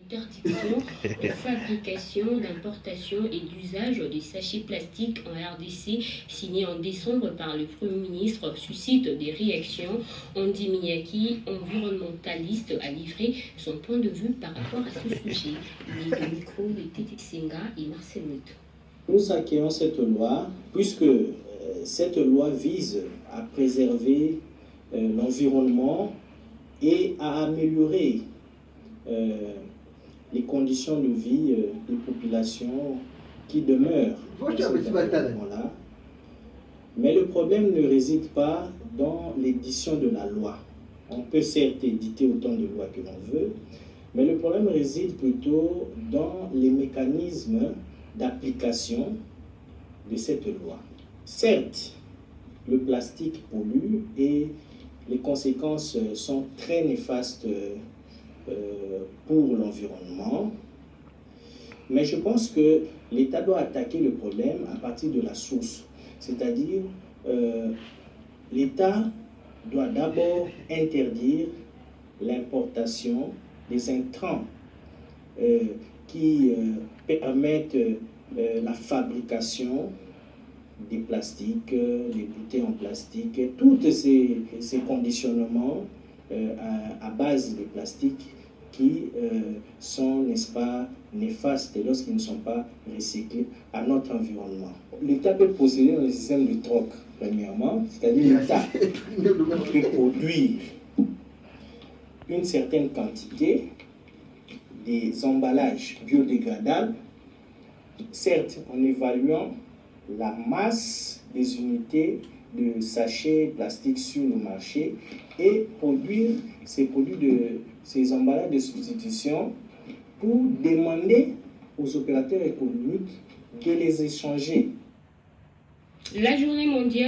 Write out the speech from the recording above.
Interdiction de fabrication, d'importation et d'usage des sachets plastiques en RDC, signé en décembre par le Premier ministre, suscite des réactions. Andy Miyaki, environnementaliste, a livré son point de vue par rapport à ce sujet. Les deux micros de Tete Senga et Marcel Witt. Nous accueillons cette loi puisque cette loi vise à préserver l'environnement et à améliorer les conditions de vie des populations qui demeurent dans cet environnement-là. Mais le problème ne réside pas dans l'édition de la loi. On peut certes éditer autant de lois que l'on veut, mais le problème réside plutôt dans les mécanismes d'application de cette loi. Certes, le plastique pollue et les conséquences sont très néfastes pour l'environnement, mais je pense que l'État doit attaquer le problème à partir de la source, c'est-à-dire l'État doit d'abord interdire l'importation des intrants qui permettent la fabrication des plastiques, des bouteilles en plastique, et tous ces conditionnements à base de plastique qui sont, n'est-ce pas, néfastes lorsqu'ils ne sont pas recyclés à notre environnement. L'État peut posséder un système de troc, premièrement, c'est-à-dire l'État peut produire une certaine quantité des emballages biodégradables, certes en évaluant la masse des unités de sachets plastiques sur le marché et produire ces emballages de substitution pour demander aux opérateurs économiques de les échanger. La journée mondiale